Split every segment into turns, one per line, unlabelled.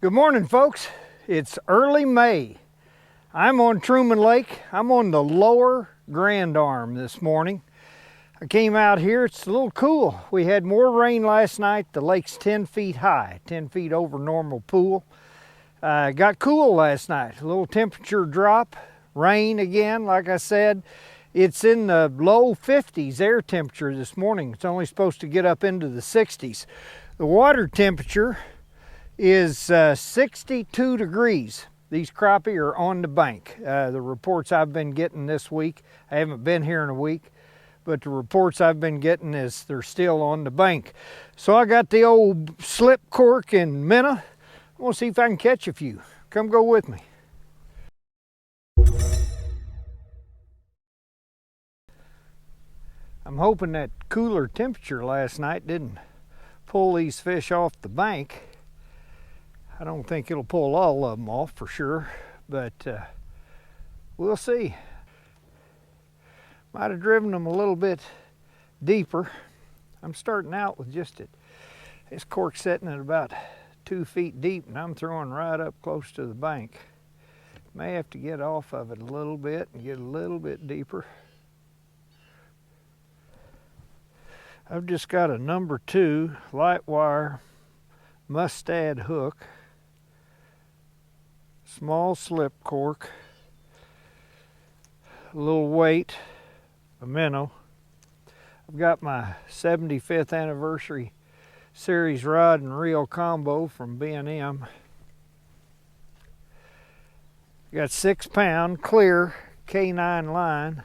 Good morning, folks. It's early May. I'm on Truman Lake. I'm on the lower Grand Arm this morning. I came out here, it's a little cool. We had more rain last night. The lake's 10 feet high, 10 feet over normal pool. Got cool last night, a little temperature drop, rain again, like I said. It's in the low 50s air temperature this morning. It's only supposed to get up into the 60s. The water temperature is 62 degrees. These crappie are on the bank. The reports I've been getting this week, I haven't been here in a week, but the reports I've been getting is they're still on the bank. So I got the old slip, cork, and minnow. I want to see if I can catch a few. Come go with me. I'm hoping that cooler temperature last night didn't pull these fish off the bank. I don't think it'll pull all of them off for sure, but we'll see. Might have driven them a little bit deeper. I'm starting out with just this cork setting at about 2 feet deep, and I'm throwing right up close to the bank. May have to get off of it a little bit and get a little bit deeper. I've just got a number 2 light wire mustad hook, small slip cork, a little weight, a minnow. I've got my 75th anniversary series rod and reel combo from B&M. Got 6-pound clear K9 line.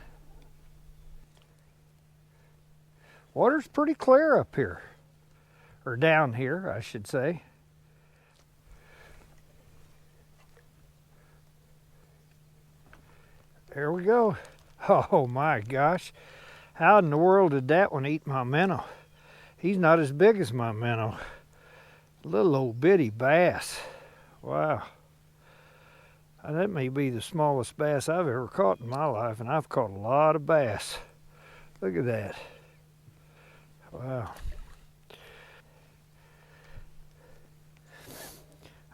Water's pretty clear up here, or down here, I should say. There we go. Oh my gosh. How in the world did that one eat my minnow? He's not as big as my minnow. Little old bitty bass. Wow. That may be the smallest bass I've ever caught in my life, and I've caught a lot of bass. Look at that. Wow.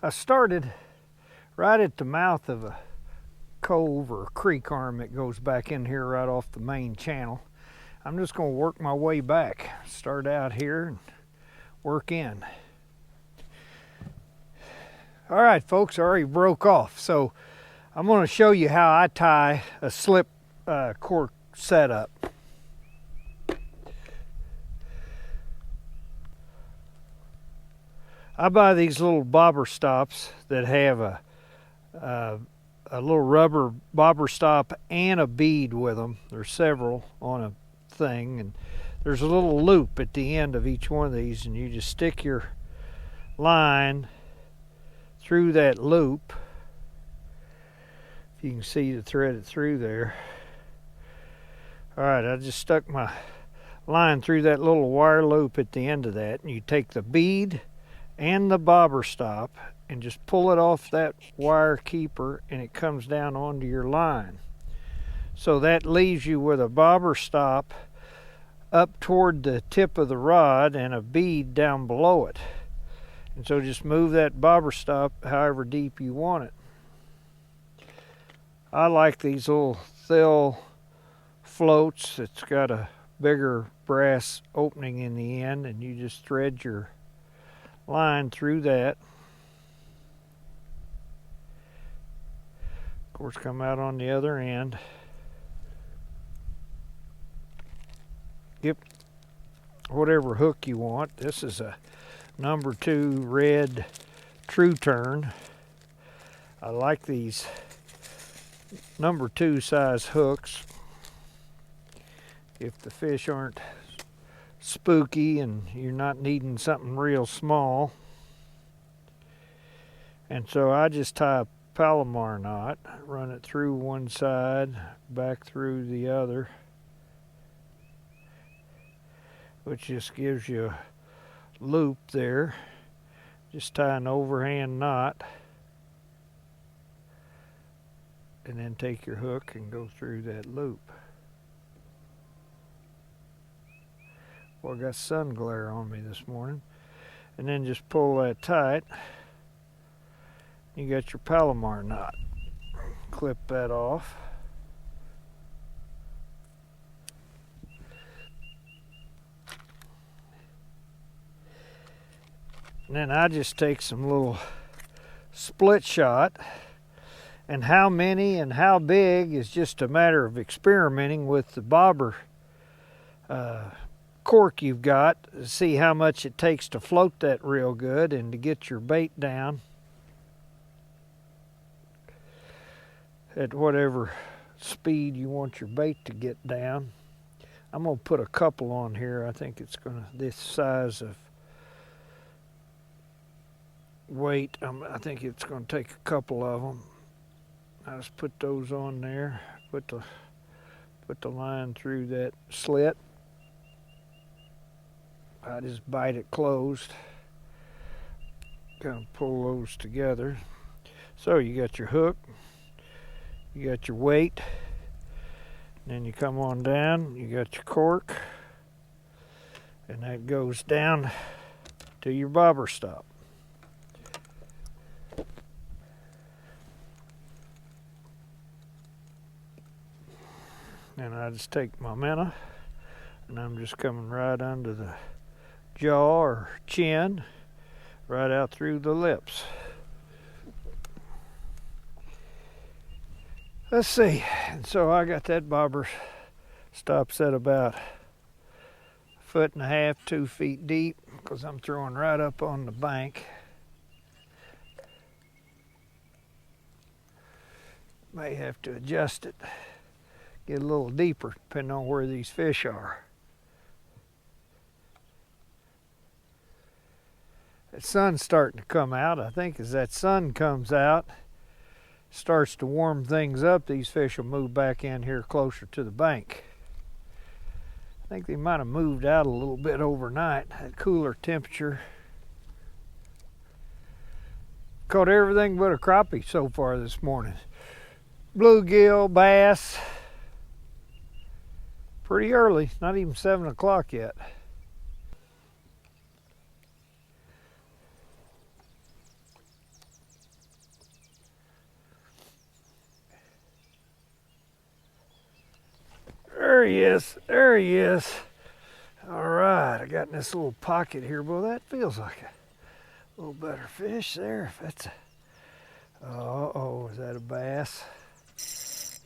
I started right at the mouth of a cove or a creek arm that goes back in here right off the main channel. I'm just going to work my way back. Start out here and work in. All right, folks, I already broke off. So I'm going to show you how I tie a slip cork setup. I buy these little bobber stops that have a little rubber bobber stop and a bead with them. There's several on a thing, and there's a little loop at the end of each one of these, and you just stick your line through that loop. If you can see to thread it through there. All right, I just stuck my line through that little wire loop at the end of that, and you take the bead and the bobber stop and just pull it off that wire keeper, and it comes down onto your line. So that leaves you with a bobber stop up toward the tip of the rod and a bead down below it. And so just move that bobber stop however deep you want it. I like these little thill floats. It's got a bigger brass opening in the end, and you just thread your line through that. Of course, come out on the other end. Get whatever hook you want. This is a number 2 red True Turn. I like these number 2 size hooks. If the fish aren't spooky and you're not needing something real small. And so I just tie a Palomar knot, run it through one side, back through the other, which just gives you a loop there. Just tie an overhand knot, and then take your hook and go through that loop. Well, I got sun glare on me this morning. And then just pull that tight. You got your Palomar knot. Clip that off. And then I just take some little split shot, and how many and how big is just a matter of experimenting with the bobber cork you've got to see how much it takes to float that real good and to get your bait down at whatever speed you want your bait to get down. I'm going to put a couple on here. I think it's going to, this size of weight, I think it's going to take a couple of them. I just put those on there, put the line through that slit. I just bite it closed, kind of pull those together. So you got your hook, you got your weight, then you come on down, you got your cork, and that goes down to your bobber stop. And I just take my minnow, and I'm just coming right under the jaw or chin, right out through the lips. Let's see, and so I got that bobber stop set about 1.5 feet, 2 feet deep, because I'm throwing right up on the bank. May have to adjust it, get a little deeper depending on where these fish are. The sun's starting to come out. I think as that sun comes out, starts to warm things up, these fish will move back in here closer to the bank. I think they might have moved out a little bit overnight, that cooler temperature. Caught everything but a crappie so far this morning. Bluegill, bass. Pretty early, not even 7 o'clock yet. There he is, there he is. All right, I got in this little pocket here. Well, that feels like a little better fish there. If that's a, uh-oh, is that a bass?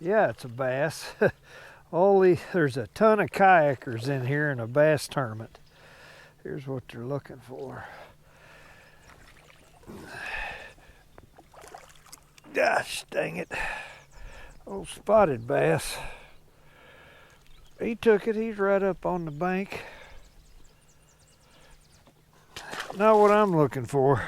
Yeah, it's a bass. There's a ton of kayakers in here in a bass tournament. Here's what they're looking for. Gosh dang it. Old spotted bass. He took it, he's right up on the bank. Not what I'm looking for.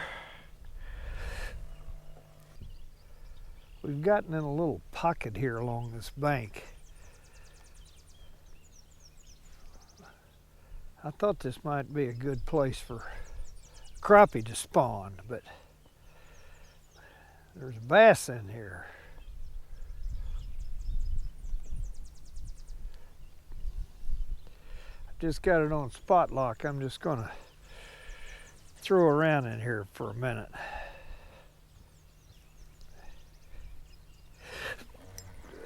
We've gotten in a little pocket here along this bank. I thought this might be a good place for crappie to spawn, but there's a bass in here. Just got it on spot lock. I'm just gonna throw around in here for a minute.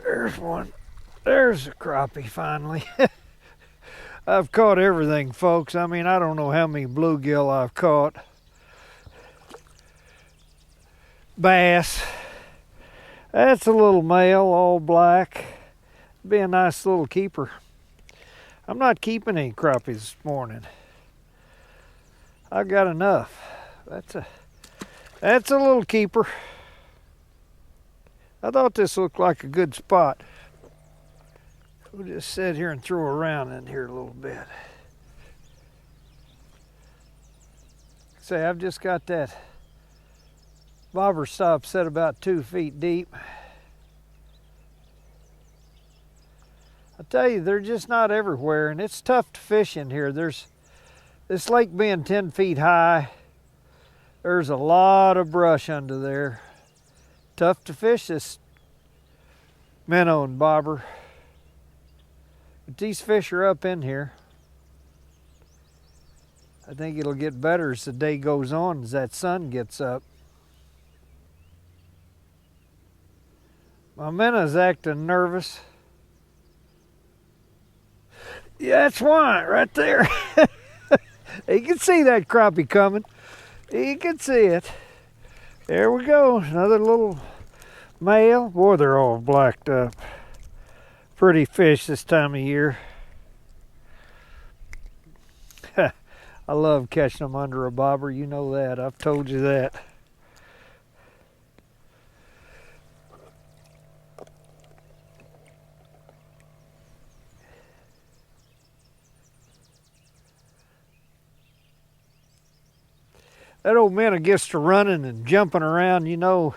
There's one. There's a crappie finally. I've caught everything, folks. I mean, I don't know how many bluegill I've caught. Bass. That's a little male, all black. Be a nice little keeper. I'm not keeping any crappies this morning. I've got enough. That's a little keeper. I thought this looked like a good spot. We'll just sit here and throw around in here a little bit. Say, I've just got that bobber stop set about 2 feet deep. I tell you, they're just not everywhere, and it's tough to fish in here. There's this lake being 10 feet high. There's a lot of brush under there. Tough to fish this minnow and bobber. But these fish are up in here. I think it'll get better as the day goes on, as that sun gets up. My minnow's acting nervous. Yeah, that's why, right there. You can see that crappie coming. You can see it. There we go, another little male. Boy, they're all blacked up. Pretty fish this time of year. I love catching them under a bobber, you know that. I've told you that. That old minnow gets to running and jumping around, you know,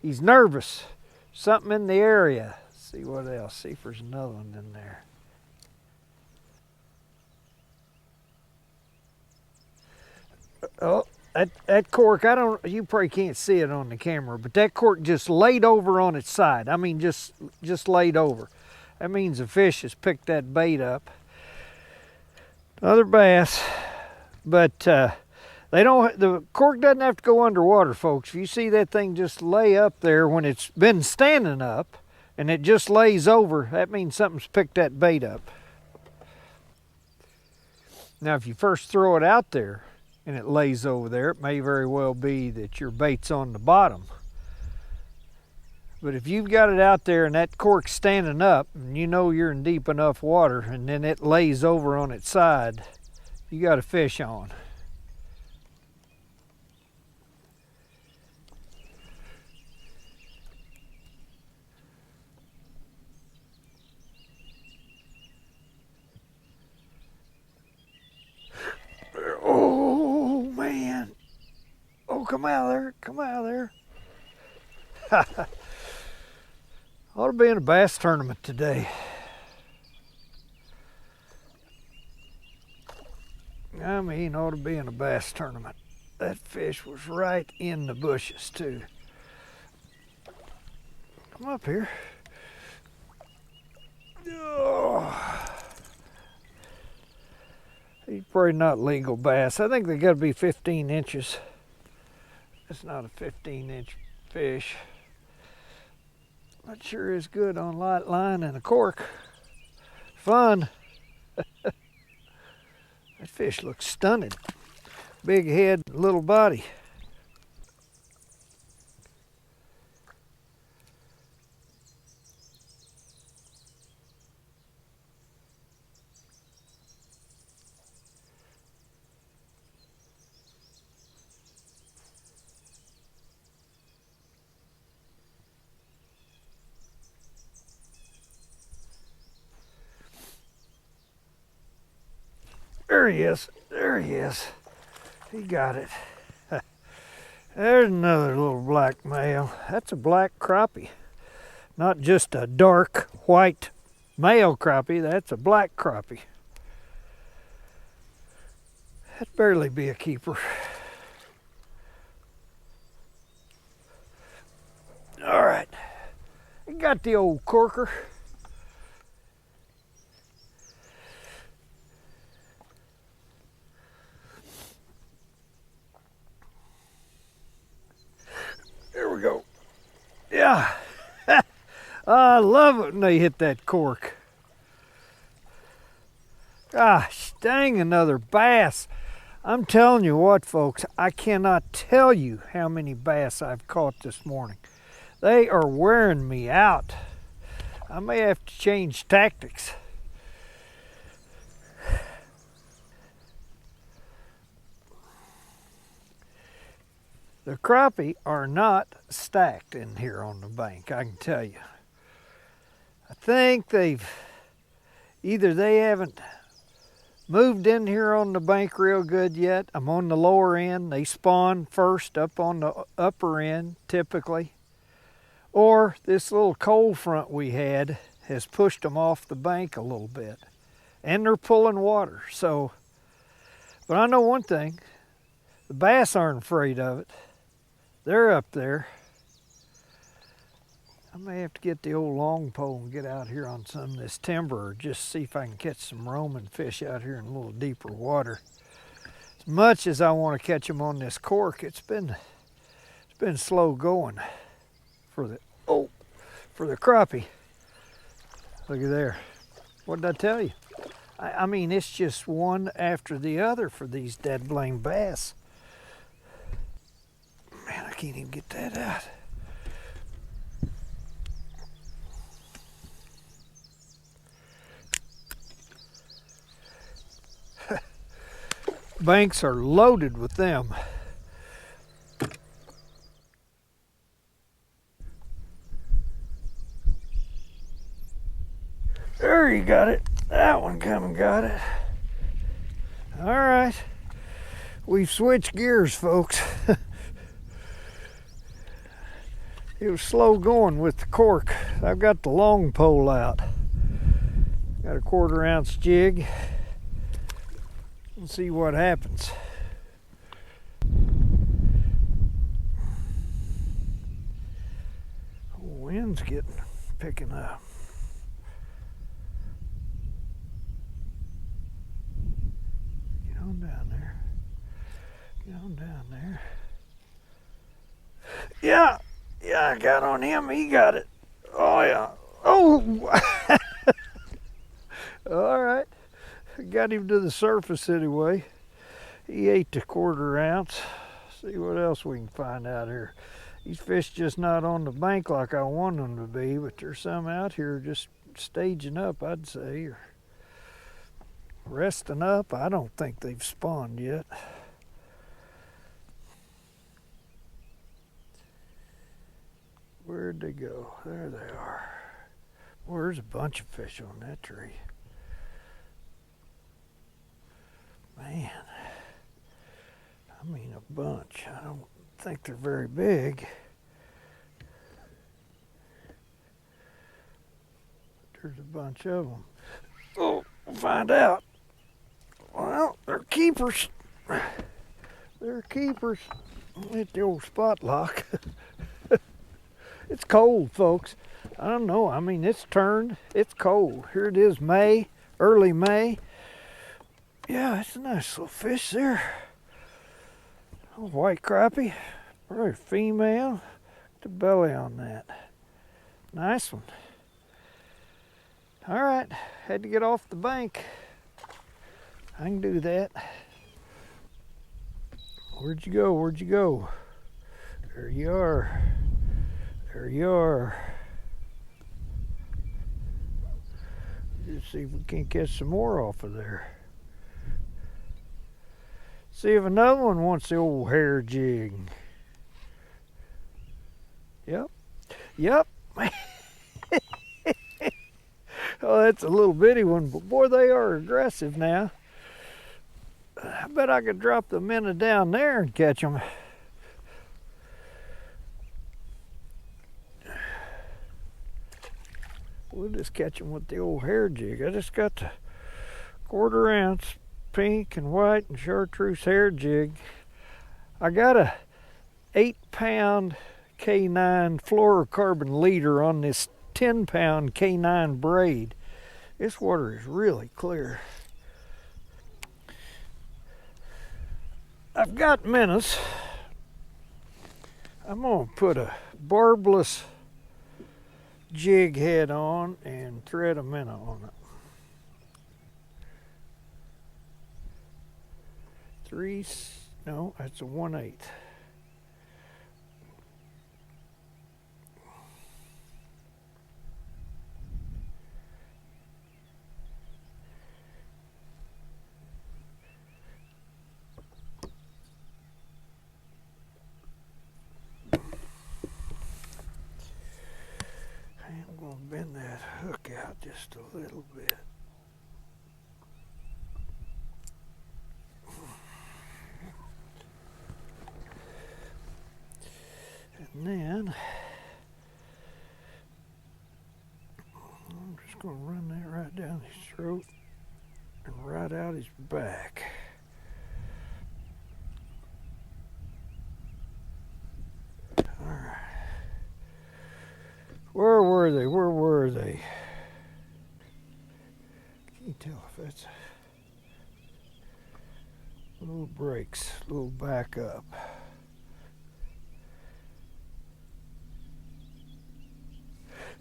he's nervous. Something in the area. Let's see what else. See if there's another one in there. Oh, that cork, you probably can't see it on the camera, but that cork just laid over on its side. I mean, just laid over. That means the fish has picked that bait up. Another bass, but the cork doesn't have to go underwater, folks. If you see that thing just lay up there when it's been standing up and it just lays over, that means something's picked that bait up. Now, if you first throw it out there and it lays over there, it may very well be that your bait's on the bottom. But if you've got it out there and that cork's standing up and you know you're in deep enough water and then it lays over on its side, you got a fish on. Oh, man. Oh, come out of there. Come out of there. Ought to be in a bass tournament today. I mean, ought to be in a bass tournament. That fish was right in the bushes, too. Come up here. Oh. He's probably not legal bass. I think they got to be 15 inches. It's not a 15-inch fish. But sure is good on light line and a cork. Fun. That fish looks stunning. Big head, little body. There he is. There he is. He got it. There's another little black male. That's a black crappie. Not just a dark white male crappie. That's a black crappie. That'd barely be a keeper. All right. We got the old corker. There we go. Yeah. I love it when they hit that cork. Gosh, dang, another bass. I'm telling you what, folks, I cannot tell you how many bass I've caught this morning. They are wearing me out. I may have to change tactics. The crappie are not stacked in here on the bank, I can tell you. I think either they haven't moved in here on the bank real good yet. I'm on the lower end. They spawn first up on the upper end, typically. Or this little cold front we had has pushed them off the bank a little bit. And they're pulling water, so. But I know one thing, the bass aren't afraid of it. They're up there. I may have to get the old long pole and get out here on some of this timber or just see if I can catch some roaming fish out here in a little deeper water. As much as I want to catch them on this cork, it's been slow going for for the crappie. Look at there. What did I tell you? I mean, it's just one after the other for these dead blame bass. Man, I can't even get that out. Banks are loaded with them. There, you got it. That one come and got it. All right. We've switched gears, folks. It was slow going with the cork. I've got the long pole out. Got a 1/4 ounce jig. Let's see what happens. Wind's picking up. Get on down there. Get on down there. Yeah, I got on him. He got it. Oh yeah. Oh. All right. Got him to the surface anyway. He ate the 1/4 ounce. See what else we can find out here. These fish just not on the bank like I want them to be, but there's some out here just staging up, I'd say, or resting up. I don't think they've spawned yet. Where'd they go? There they are. Well, there's a bunch of fish on that tree. Man, I mean a bunch. I don't think they're very big. There's a bunch of them. Oh, we'll find out. Well, they're keepers. They're keepers. I'll hit the old spot lock. It's cold, folks. I don't know. I mean, it's turned. It's cold. Here it is, May, early May. Yeah, it's a nice little fish there. A white crappie, probably female. Look at the belly on that. Nice one. All right, had to get off the bank. I can do that. Where'd you go? Where'd you go? There you are. There you are. Let's see if we can't catch some more off of there. See if another one wants the old hair jig. Yep. Yep. Oh, that's a little bitty one, but boy, they are aggressive now. I bet I could drop the minnow down there and catch them. We'll just catch them with the old hair jig. I just got the 1/4 ounce pink and white and chartreuse hair jig. I got a 8-pound K9 fluorocarbon leader on this 10-pound K9 braid. This water is really clear. I've got minnows. I'm gonna put a barbless jig head on and thread a minnow on it. 3, no, that's a 1/8. I'm going to bend that hook out just a little bit. And then I'm just going to run that right down his throat and right out his back. All right. Where were they? Where were they? Can you tell if that's little breaks, little back up?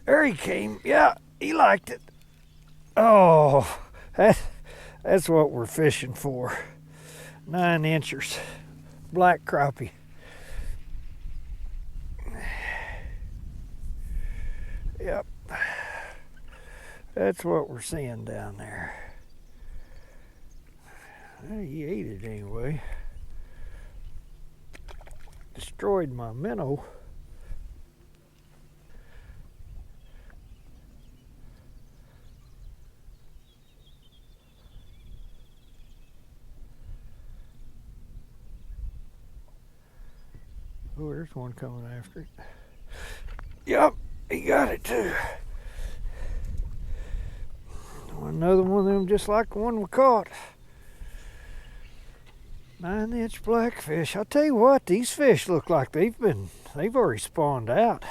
There he came. Yeah, he liked it. Oh, that's what we're fishing for. 9 inchers. Black crappie. Yep. That's what we're seeing down there. Well, he ate it anyway. Destroyed my minnow. Oh, there's one coming after it. Yep, he got it too. Another one of them just like the one we caught. 9-inch blackfish. I'll tell you what, these fish look like they've already spawned out.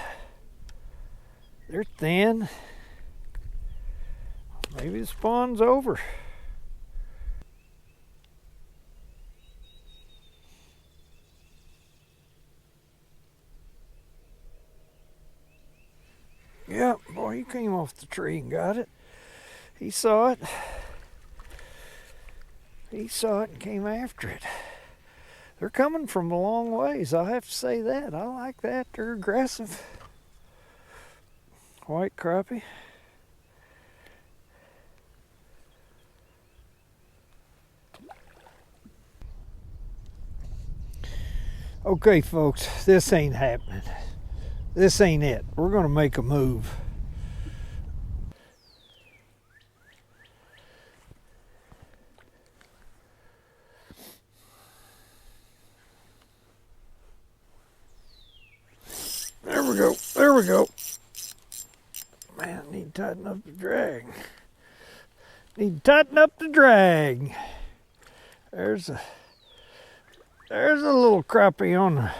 They're thin. Maybe the spawn's over. Yep, boy, he came off the tree and got it. He saw it. He saw it and came after it. They're coming from a long ways, I'll have to say that. I like that. They're aggressive. White crappie. Okay, folks, this ain't happening. This ain't it. We're gonna make a move. There we go. There we go. Man, I need to tighten up the drag. Need to tighten up the drag. There's a little crappie on the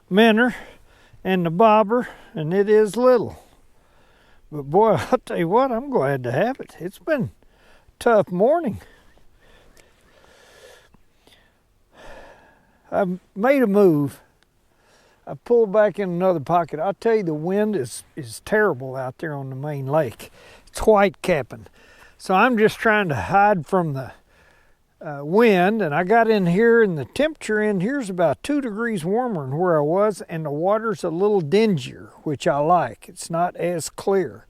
minnow and the bobber, and it is little. But boy, I'll tell you what, I'm glad to have it. It's been a tough morning. I've made a move. I pulled back in another pocket. I'll tell you, the wind is terrible out there on the main lake. It's white capping. So I'm just trying to hide from the wind, and I got in here, and the temperature in here is about 2 degrees warmer than where I was, and the water's a little dingier, which I like. It's not as clear.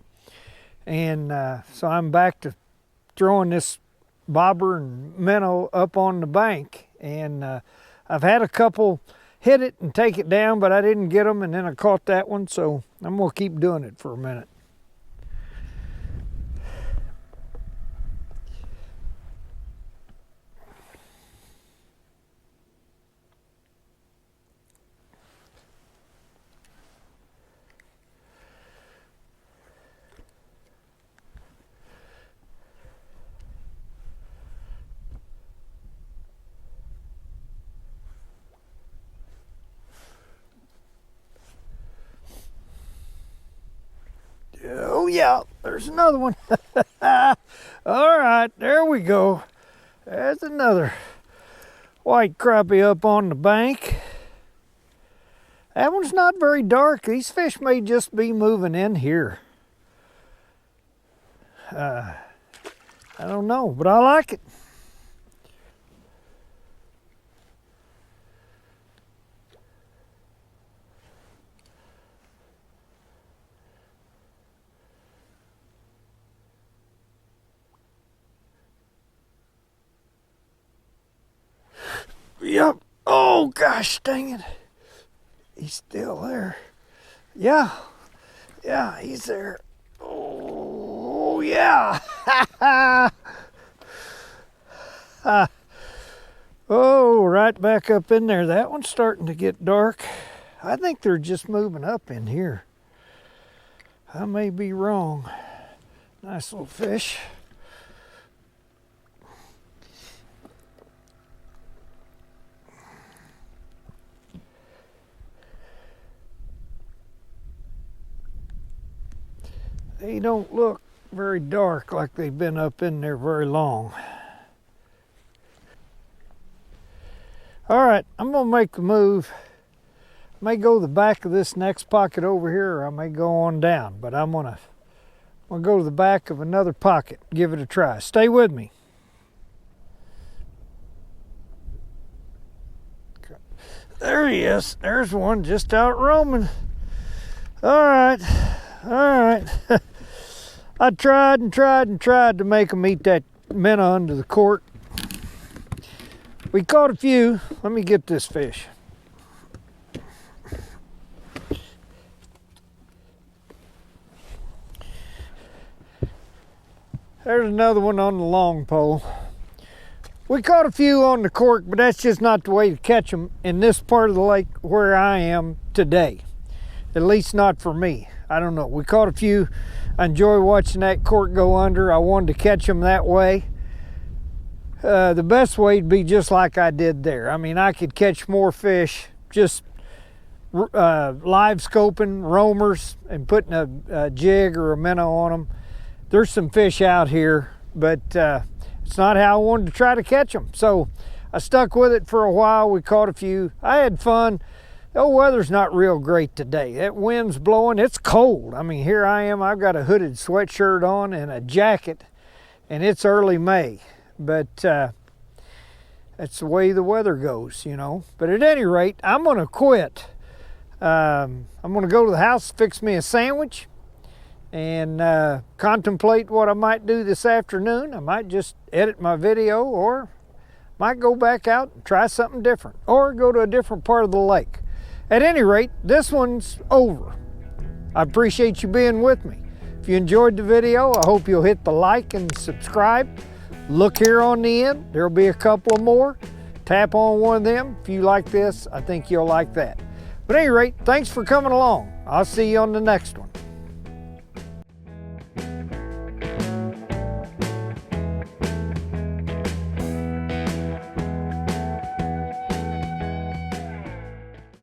And so I'm back to throwing this bobber and minnow up on the bank, and I've had a couple hit it and take it down, but I didn't get them, and then I caught that one, so I'm gonna keep doing it for a minute. Oh yeah, there's another one. All right, there we go. There's another white crappie up on the bank. That one's not very dark. These fish may just be moving in here. I don't know, but I like it. Yep. Oh, gosh, dang it. He's still there. Yeah. Yeah, he's there. Oh, yeah. Oh, right back up in there. That one's starting to get dark. I think they're just moving up in here. I may be wrong. Nice little fish. They don't look very dark, like they've been up in there very long. All right, I'm gonna make the move. May go the back of this next pocket over here, or I may go on down, but I'm gonna go to the back of another pocket, give it a try. Stay with me. There he is. There's one just out roaming. All right. I tried and tried and tried to make them eat that minnow under the cork. We caught a few. Let me get this fish. There's another one on the long pole. We caught a few on the cork, but that's just not the way to catch them in this part of the lake where I am today. At least not for me. I don't know. We caught a few. I enjoy watching that cork go under. I wanted to catch them that way. The best way would be just like I did there. I mean, I could catch more fish just live scoping roamers and putting a jig or a minnow on them. There's some fish out here, but it's not how I wanted to try to catch them. So I stuck with it for a while. We caught a few. I had fun. The weather's not real great today. That wind's blowing. It's cold. I mean, here I am. I've got a hooded sweatshirt on and a jacket, and it's early May. But that's the way the weather goes, you know. But at any rate, I'm going to quit. I'm going to go to the house, fix me a sandwich, and contemplate what I might do this afternoon. I might just edit my video, or might go back out and try something different, or go to a different part of the lake. At any rate, this one's over. I appreciate you being with me. If you enjoyed the video, I hope you'll hit the like and subscribe. Look here on the end. There'll be a couple of more. Tap on one of them. If you like this, I think you'll like that. But at any rate, thanks for coming along. I'll see you on the next one.